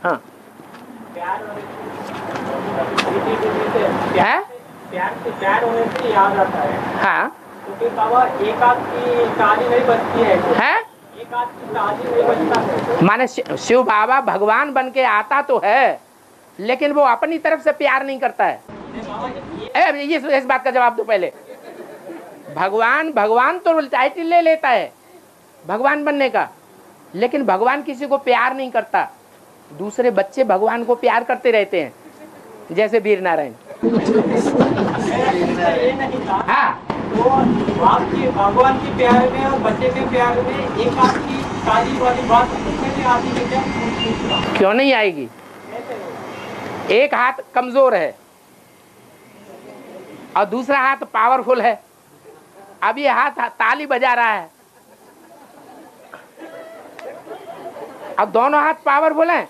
हाँ प्यार है, प्यार होने से याद आता है। हाँ तो फिर बाबा एक आध की ताली नहीं बचती है, है। एक आध की ताली नहीं बचता है। माने शिव बाबा भगवान बन के आता तो है, लेकिन वो अपनी तरफ से प्यार नहीं करता है। ये इस बात का जवाब दो पहले। भगवान तो टाइटल ले लेता है भगवान बनने का, लेकिन भगवान किसी को प्यार नहीं करता। दूसरे बच्चे भगवान को प्यार करते रहते हैं, जैसे वीर नारायण। ये नहीं था। हाँ, तो आपकी भगवान के प्यार में और बच्चे के प्यार में एक आध की ताली वाली बात उसमें भी आती है क्या? क्यों नहीं आएगी? एक हाथ कमजोर है और दूसरा हाथ पावरफुल है। अब ये हाथ ताली बजा रहा है, अब दोनों हाथ पावरफुल हैं,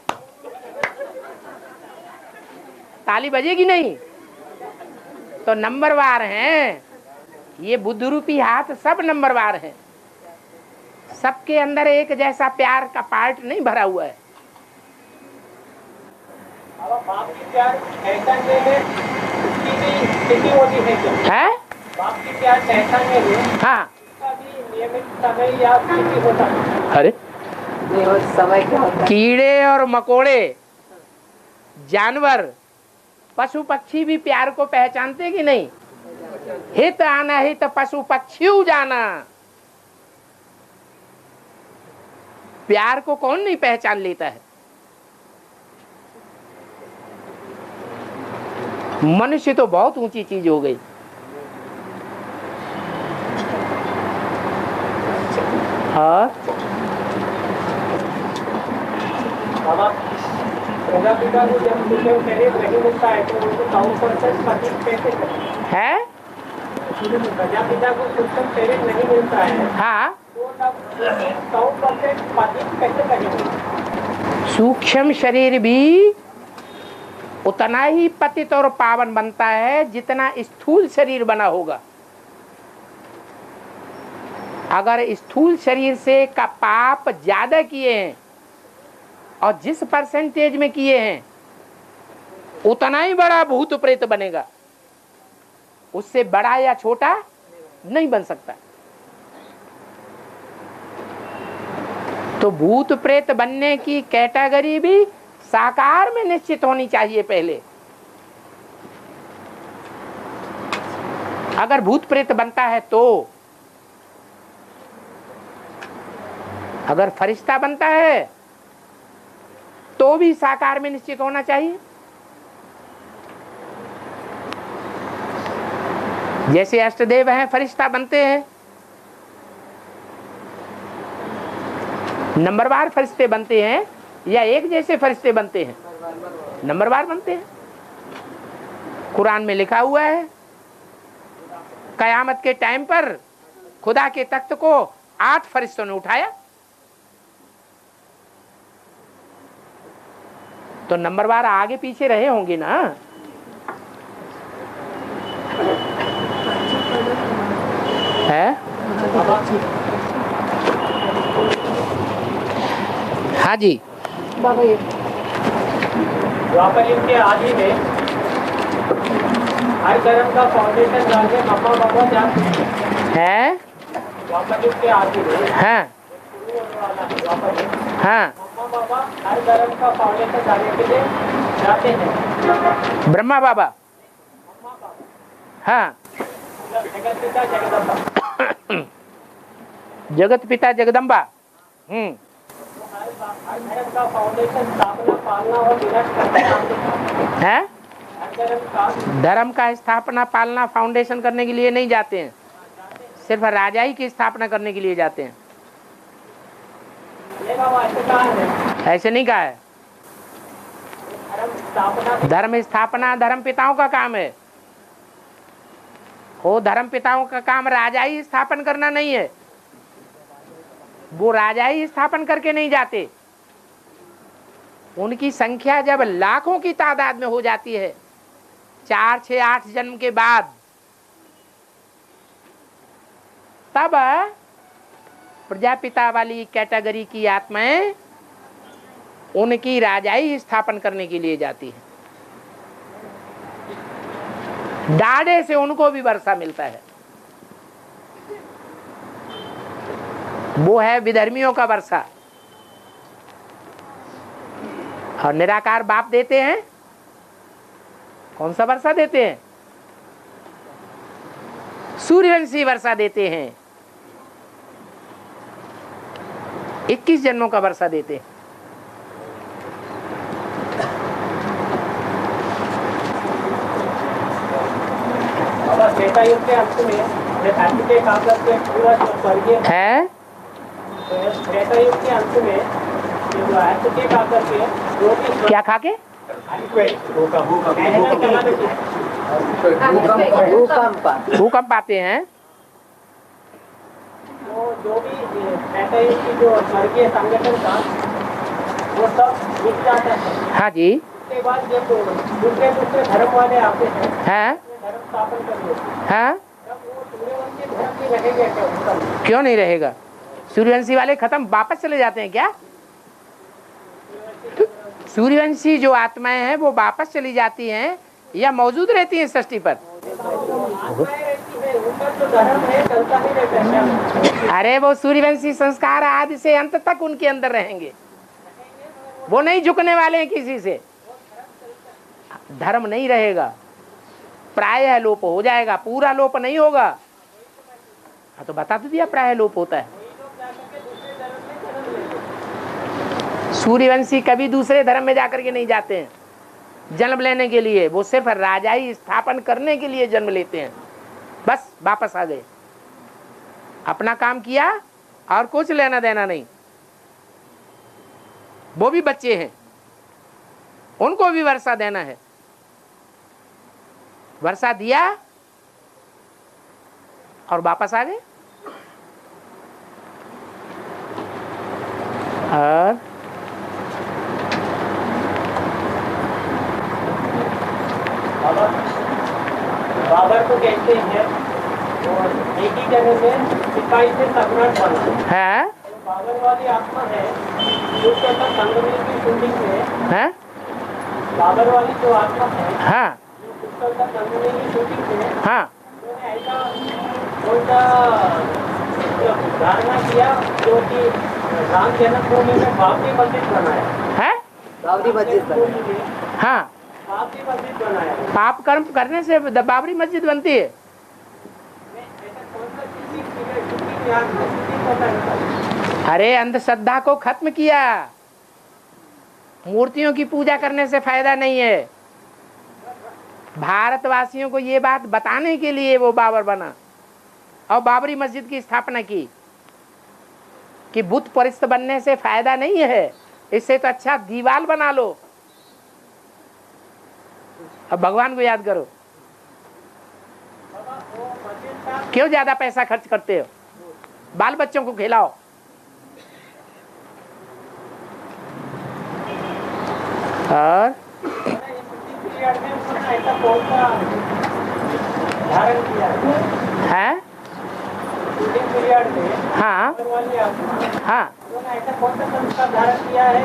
ताली बजेगी नहीं। तो नंबरवार हैं ये बुद्ध रूपी हाथ, सब नंबरवार हैं। सबके अंदर एक जैसा प्यार का पार्ट नहीं भरा हुआ है। बाप की प्यार ऐसा में उसकी भी स्थिति होती है क्या? है बाप की प्यार ऐसा में हाँ, उसका भी नियमित समय या स्थिति होता है। अरे समय क्या होता है? कीड़े और मकोड़े, जानवर, पशु पक्षी भी प्यार को पहचानते कि नहीं? हित आना हित पशु पक्षी जाना। प्यार को कौन नहीं पहचान लेता है? मनुष्य तो बहुत ऊंची चीज हो गई। हाँ प्रजापिता को जब सूक्ष्म शरीर नहीं मिलता है तो उनको 100% पतित कैसे करें? है, प्रजापिता को सूक्ष्म शरीर नहीं मिलता है हाँ, तो तब 100% पतित कैसे करेंगे? सूक्ष्म शरीर भी उतना ही पतित और पावन बनता है जितना स्थूल शरीर बना होगा। अगर स्थूल शरीर से का पाप ज्यादा किए हैं और जिस परसेंटेज में किए हैं उतना ही बड़ा भूत प्रेत बनेगा, उससे बड़ा या छोटा नहीं बन सकता। तो भूत प्रेत बनने की कैटेगरी भी साकार में निश्चित होनी चाहिए पहले। अगर भूत प्रेत बनता है तो, अगर फरिश्ता बनता है तो भी साकार में निश्चित होना चाहिए। जैसे अष्टदेव हैं फरिश्ता बनते हैं, नंबरवार फरिश्ते बनते हैं या एक जैसे फरिश्ते बनते हैं? नंबरवार बनते हैं। कुरान में लिखा हुआ है कयामत के टाइम पर खुदा के तख्त को 8 फरिश्तों ने उठाया। तो नंबरवार आगे पीछे रहे होंगे ना। है हाँ जी बाबा ये द्वापर युग के आदि में हर धर्म का फाउंडेशन डालने मम्मा बाबा जाते है। द्वापर युग के आदि में हाँ शुरू होने वाला है द्वापर युग। हाँ, मम्मा बाबा हर धर्म का फाउंडेशन डालने के लिए जाते हैं। ब्रह्मा बाबा, मम्मा बाबा हाँ, जगत पिता जगदम्बा, जगत पिता जगदम्बा। हर धर्म का फाउंडेशन स्थापना पालना और विनाश करना है। हर धर्म का धर्म का स्थापना पालना फाउंडेशन करने के लिए नहीं जाते हैं, सिर्फ राजा ही की स्थापना करने के लिए जाते हैं। ये बाबा ऐसे कहा है ऐसे नहीं कहा है। धर्म स्थापना धर्म पिताओं का काम है। वो धर्म पिताओं का काम राजा ही स्थापन करना नहीं है, वो राजा ही स्थापन करके नहीं जाते। उनकी संख्या जब लाखों की तादाद में हो जाती है 4, 6, 8 जन्म के बाद, तब प्रजापिता वाली कैटेगरी की आत्माएं उनकी राजाई स्थापन करने के लिए जाती है। डाढ़े से उनको भी वर्षा मिलता है। वो है विधर्मियों का वर्षा। और निराकार बाप देते हैं, कौन सा वर्षा देते हैं? सूर्यवंशी वर्षा देते हैं। 21 जन्मों का वर्षा देते हैं। त्रेता युग के अंत में धर्म के काम करके पूरा जो स्वर्गीय है, त्रेता युग के अंत में जो अंत के काम करके जो भी क्या खा के? भूकंप आते हैं। वो जो भी त्रेता युग की जो स्वर्गीय संगठन था वो सब मिट जाता है। हाँ जी। उसके बाद जब दूसरे धर्म वाले आते हैं, हैं? धर्म स्थापन करते हैं, हाँ? तब वो सूर्यवंशी धर्म भी रहेगा क्या उनका? क्यों नहीं रहेगा? सूर्यवंशी वाले खत्म, वापस चले जाते हैं क्या? सूर्यवंशी जो आत्माएं हैं वो वापस चली जाती हैं या मौजूद रहती हैं सृष्टि पर? उनका जो धर्म है चलता ही रहता है। अरे वो सूर्यवंशी संस्कार आदि से अंत तक उनके अंदर रहेंगे। वो नहीं झुकने वाले हैं किसी से। धर्म नहीं रहेगा, प्रायः लोप हो जाएगा, पूरा लोप नहीं होगा। हाँ तो बता तो दिया प्रायः लोप होता है। सूर्यवंशी कभी दूसरे धर्म में जाकर के नहीं जाते हैं जन्म लेने के लिए। वो सिर्फ राजाई स्थापन करने के लिए जन्म लेते हैं, बस वापस आ गए, अपना काम किया और कुछ लेना देना नहीं। वो भी बच्चे हैं, उनको भी वर्षा देना है। वर्षा दिया और वापस आ गए। और बाबर को कहते हैं और एक ही जगह से सिपाही से सम्राट बना है। बाबर वाली आत्मा है जो संगमरमर की शूटिंग में है। बाबर वाली जो आत्मा है हाँ जो संगमरमर की शूटिंग में हाँ उन्होंने ऐसा उनका धारणा किया जो कि राम जन्मभूमि में बाबरी मस्जिद बनाया है। बाबरी मस्जिद बनाया। हाँ, बाबरी मस्जिद बनाया। पाप कर्म करने से बाबरी मस्जिद बनती है। अरे अंधश्रद्धा को खत्म किया। मूर्तियों की पूजा करने से फायदा नहीं है। भारतवासियों को ये बात बताने के लिए वो बाबर बना और बाबरी मस्जिद की स्थापना की कि बुत परिस्त बनने से फायदा नहीं है, इससे तो अच्छा दीवार बना लो। अब भगवान को याद करो। क्यों ज्यादा पैसा खर्च करते हो? बाल बच्चों को खिलाओ। और है हाँ हाँ ऐसा कौन सा संस्कार धारण किया है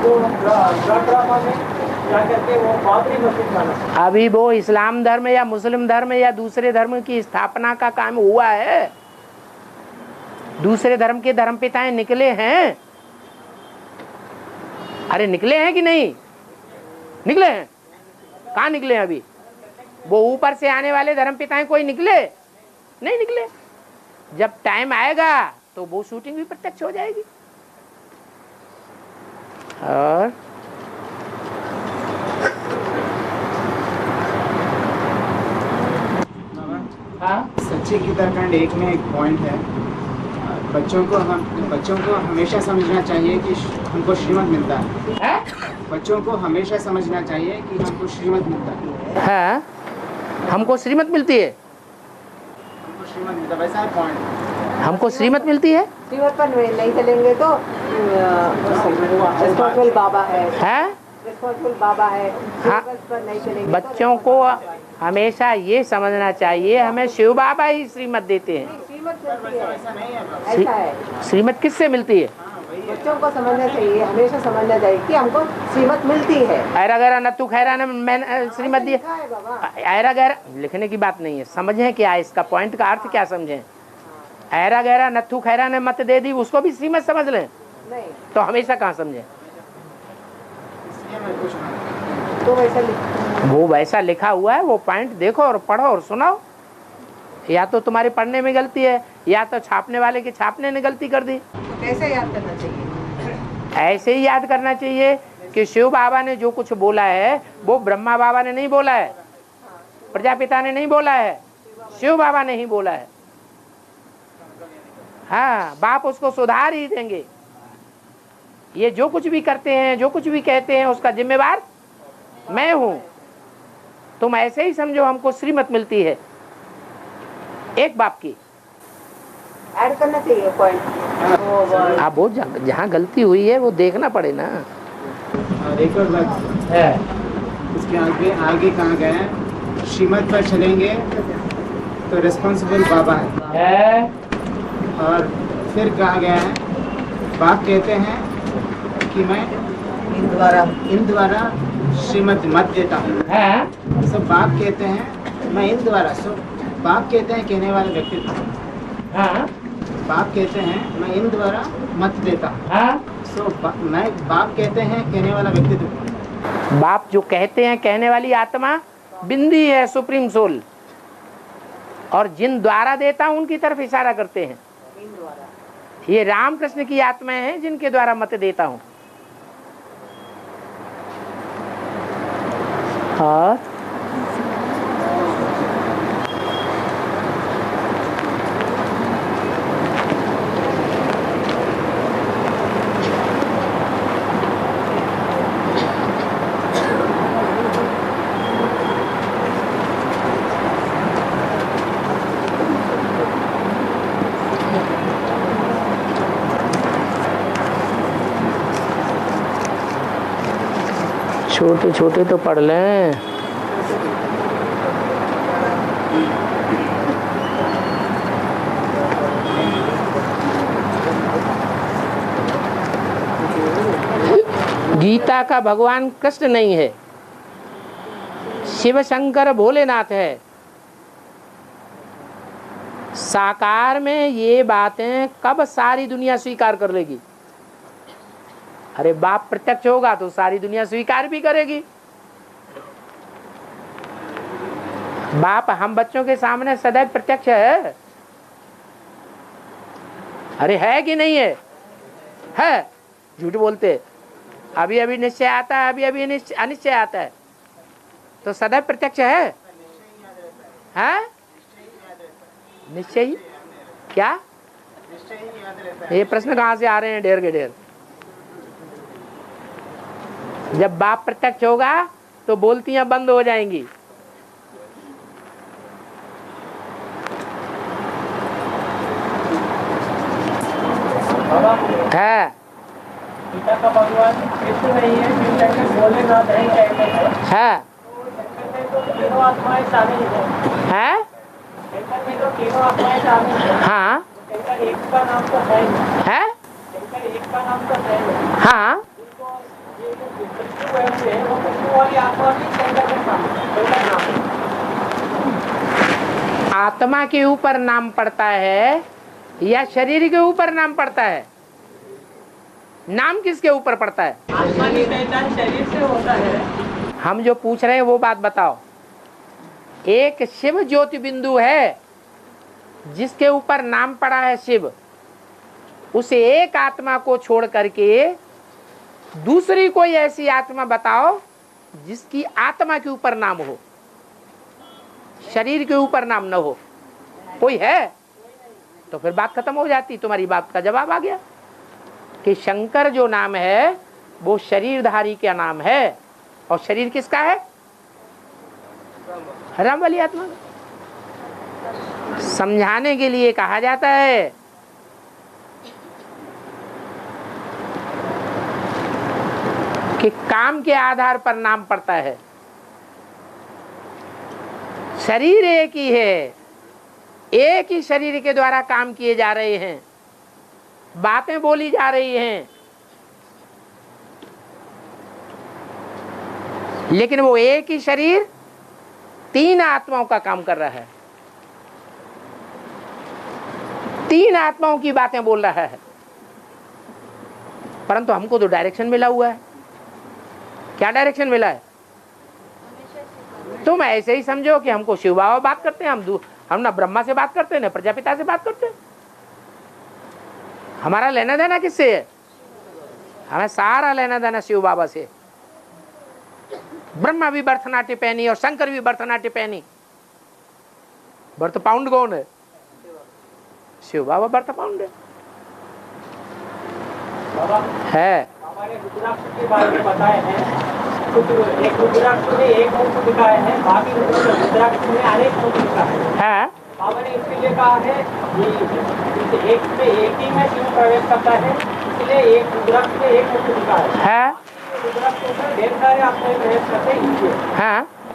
जो ड्रामा में जाकर के वो बाबरी मस्जिद बना? अभी वो इस्लाम धर्म या मुस्लिम धर्म या दूसरे धर्म की स्थापना का काम हुआ है। दूसरे धर्म के धर्मपिताएं निकले हैं। अरे निकले हैं कि नहीं निकले हैं? कहाँ निकले हैं अभी? वो ऊपर से आने वाले धर्मपिताएं कोई निकले नहीं निकले। जब टाइम आएगा तो वो शूटिंग भी प्रत्यक्ष हो जाएगी। और हाँ, सच्चे की दरखंड एक में एक पॉइंट है। बच्चों को हमेशा समझना चाहिए कि हमको श्रीमत मिलता है। बच्चों को हमेशा समझना चाहिए कि हमको श्रीमत मिलता है। हाँ, हमको श्रीमत मिलती है। हमको श्रीमत मिलता है, वैसा है पॉइंट। हमको श्रीमत मिलती है। श्रीमत पर नहीं चलेंगे तो रिस्पॉन्सिबल बाबा है। रिस्पॉन्सिबल बाबा है। हाँ, पर नहीं चलेंगे। बच्चों को हमेशा ये समझना चाहिए हमें शिव बाबा ही श्रीमत देते हैं। श्रीमत मिलती है। वैसा नहीं है। ऐसा है। श्रीमत किससे मिलती है? हाँ, वही बच्चों को समझना चाहिए, हमेशा समझना चाहिए कि हमको श्रीमत मिलती है। ऐरा गैरा नत्थु खैरा ने मैंने श्रीमत दिया। लिखा है बाबा। ऐरा गैरा लिखने की बात नहीं है, समझें क्या है इसका पॉइंट का अर्थ क्या समझें। ऐरा गैरा नत्थु खैरा ने मत दे दी, उसको भी श्रीमत समझ लें नहीं तो हमेशा कहाँ समझें। इसलिए मैं पूछ रहा हूँ। तो वैसा लिखा वो वैसा लिखा हुआ है, वो पॉइंट देखो और पढ़ो और सुनाओ। या तो तुम्हारी पढ़ने में गलती है, या तो छापने वाले के छापने ने गलती कर दी। तो कैसे याद करना चाहिए? ऐसे ही याद करना चाहिए कि शिव बाबा ने जो कुछ बोला है वो ब्रह्मा बाबा ने नहीं बोला है, प्रजापिता ने नहीं बोला है, शिव बाबा ने ही बोला है। हाँ, बाप उसको सुधार ही देंगे। ये जो कुछ भी करते हैं, जो कुछ भी कहते हैं, उसका जिम्मेवार मैं हूं। तुम ऐसे ही समझो हमको श्रीमत मिलती है एक बाप की। ऐड करना चाहिए पॉइंट। आप वो जहाँ गलती हुई है वो देखना पड़े ना। और एक और बात है, इसके आगे आगे कहा गया है, श्रीमत पर चलेंगे तो रिस्पॉन्सिबल बाबा है। और फिर कहा गया है, बाप कहते हैं कि मैं इन द्वारा श्रीमत मत देता हूँ। सब बाप कहते हैं मैं इन द्वारा, बाप कहते हैं कहने वाले व्यक्तित्व, बाप कहते हैं मैं इन द्वारा मत देता हूँ। मैं बाप कहते हैं कहने वाला व्यक्तित्व। बाप जो कहते हैं कहने वाली आत्मा बिंदी है, सुप्रीम सोल, और जिन द्वारा देता हूं उनकी तरफ इशारा करते हैं। ये रामकृष्ण की आत्माएं हैं जिनके द्वारा मत देता हूं। और छोटे छोटे तो पढ़ लें। गीता का भगवान कृष्ण नहीं है, शिव शंकर भोलेनाथ है। साकार में ये बातें कब सारी दुनिया स्वीकार कर लेगी? अरे बाप प्रत्यक्ष होगा तो सारी दुनिया स्वीकार भी करेगी। बाप हम बच्चों के सामने सदैव प्रत्यक्ष है। अरे है कि नहीं है? है, झूठ बोलते। अभी अभी निश्चय आता है, अभी अभी अनिश्चय आता है, तो सदैव प्रत्यक्ष है। निश्चय ही क्या? ये प्रश्न कहाँ से आ रहे हैं ढेर के ढेर। जब बाप प्रत्यक्ष होगा तो बोलतियां बंद हो जाएंगी। है गीता का भगवान कृष्ण नहीं है, शिव शंकर भोलेनाथ नहीं कहते हैं। तो तीनों आत्माएं शामिल हैं। शंकर में तो तीनों आत्माएं शामिल हैं। हाँ, शंकर एक का नाम तो है। शंकर एक का नाम तो है। हाँ, आत्मा के ऊपर नाम पड़ता है या शरीर के ऊपर नाम पड़ता है? नाम किसके ऊपर पड़ता है? आत्मा की पहचान शरीर से होता है। हम जो पूछ रहे हैं वो बात बताओ। एक शिव ज्योति बिंदु है जिसके ऊपर नाम पड़ा है शिव, उसे एक आत्मा को छोड़ करके दूसरी कोई ऐसी आत्मा बताओ जिसकी आत्मा के ऊपर नाम हो, शरीर के ऊपर नाम न हो। कोई है? तो फिर बात खत्म हो जाती। तुम्हारी बात का जवाब आ गया कि शंकर जो नाम है वो शरीरधारी का नाम है, और शरीर किसका है? राम वाली आत्मा। समझाने के लिए कहा जाता है कि काम के आधार पर नाम पड़ता है। शरीर एक ही है, एक ही शरीर के द्वारा काम किए जा रहे हैं, बातें बोली जा रही हैं, लेकिन वो एक ही शरीर 3 आत्माओं का काम कर रहा है, 3 आत्माओं की बातें बोल रहा है। परंतु हमको तो डायरेक्शन मिला हुआ है। क्या डायरेक्शन मिला है? तुम ऐसे ही समझो कि हमको शिव बाबा बात करते हैं, हम ना ब्रह्मा से बात करते हैं ना प्रजापिता से बात करते हैं। हमारा लेना देना किससे है? हमें सारा लेना देना शिव बाबा से। ब्रह्मा भी भरतनाट्य पहनी और शंकर भी भरतनाट्य पहनी। भरत पाउंड कौन है? शिव बाबा भरत पाउंड है। हमारे रुद्राक्ष के बारे में बताए हैं, कुछ एक रुद्राक्ष में एक मुख दिखाए हैं, बाकी रुद्राक्ष में अनेक मुख दिखाए हैं। बाबा ने इसलिए कहा है कि एक में एक ही में शिव प्रवेश करता है, इसलिए एक रुद्राक्ष में एक मुख दिखाए है। रुद्राक्ष में ढेर सारे आत्माएं प्रवेश करते हैं।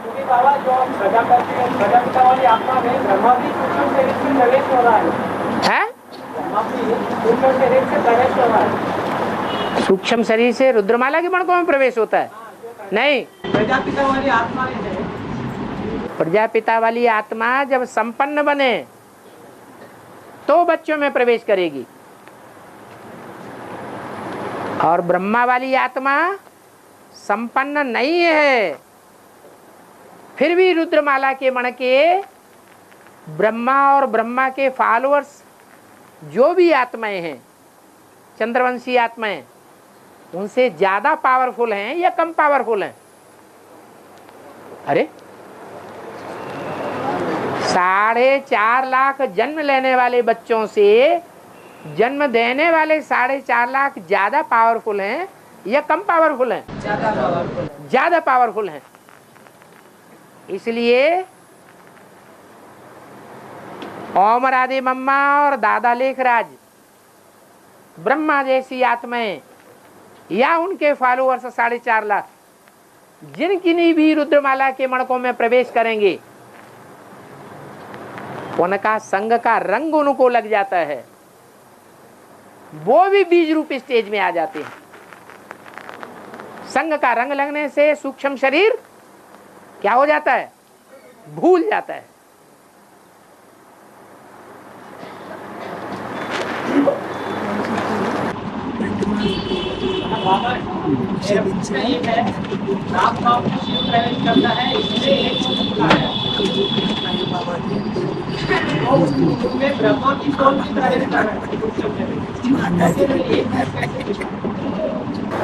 क्योंकि बाबा जो प्रजापिता वाली आत्मा में ब्रह्मा भी सूक्ष्म शरीर से प्रवेश हो रहा है। ब्रह्मा भी सूक्ष्म शरीर से प्रवेश हो रहा है। सूक्ष्म शरीर से रुद्रमाला के मणकों में प्रवेश होता है? नहीं, प्रजापिता वाली आत्मा है। प्रजापिता वाली आत्मा जब संपन्न बने तो बच्चों में प्रवेश करेगी, और ब्रह्मा वाली आत्मा संपन्न नहीं है, फिर भी रुद्रमाला के मणके ब्रह्मा और ब्रह्मा के फॉलोअर्स जो भी आत्माएं हैं, चंद्रवंशी आत्माएं, उनसे ज्यादा पावरफुल हैं या कम पावरफुल हैं? अरे 4.5 लाख जन्म लेने वाले बच्चों से जन्म देने वाले 4.5 लाख ज्यादा पावरफुल हैं या कम पावरफुल हैं? ज्यादा पावरफुल हैं। इसलिए ओम राधे मम्मा और दादा लेखराज, ब्रह्मा जैसी आत्माएं या उनके फॉलोअर्स 4.5 लाख जिनकी भी रुद्रमाला के मणकों में प्रवेश करेंगे, उनका संग का रंग उनको लग जाता है, वो भी बीज रूप स्टेज में आ जाते हैं। संग का रंग लगने से सूक्ष्म शरीर क्या हो जाता है? भूल जाता है।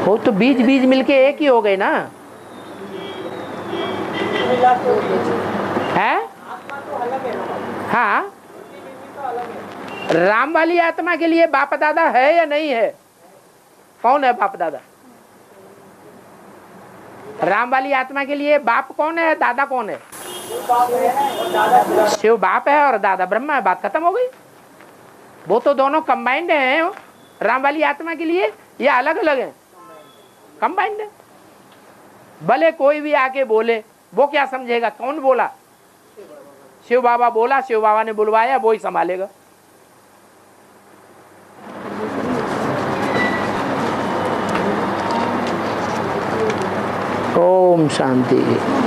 वो तो बीज बीज मिलके एक ही हो गए ना, है? हाँ, राम वाली आत्मा के लिए बाप दादा है या नहीं है? कौन है बाप दादा? राम वाली आत्मा के लिए बाप कौन है, दादा कौन है? शिव बाप है और दादा ब्रह्मा है। बात खत्म हो गई। वो तो दोनों कंबाइंड हैं राम वाली आत्मा के लिए, या अलग अलग है? कंबाइंड है। भले कोई भी आके बोले, वो क्या समझेगा? कौन बोला? शिव बाबा बोला, शिव बाबा ने बुलवाया, वो ही संभालेगा। ओम शांति।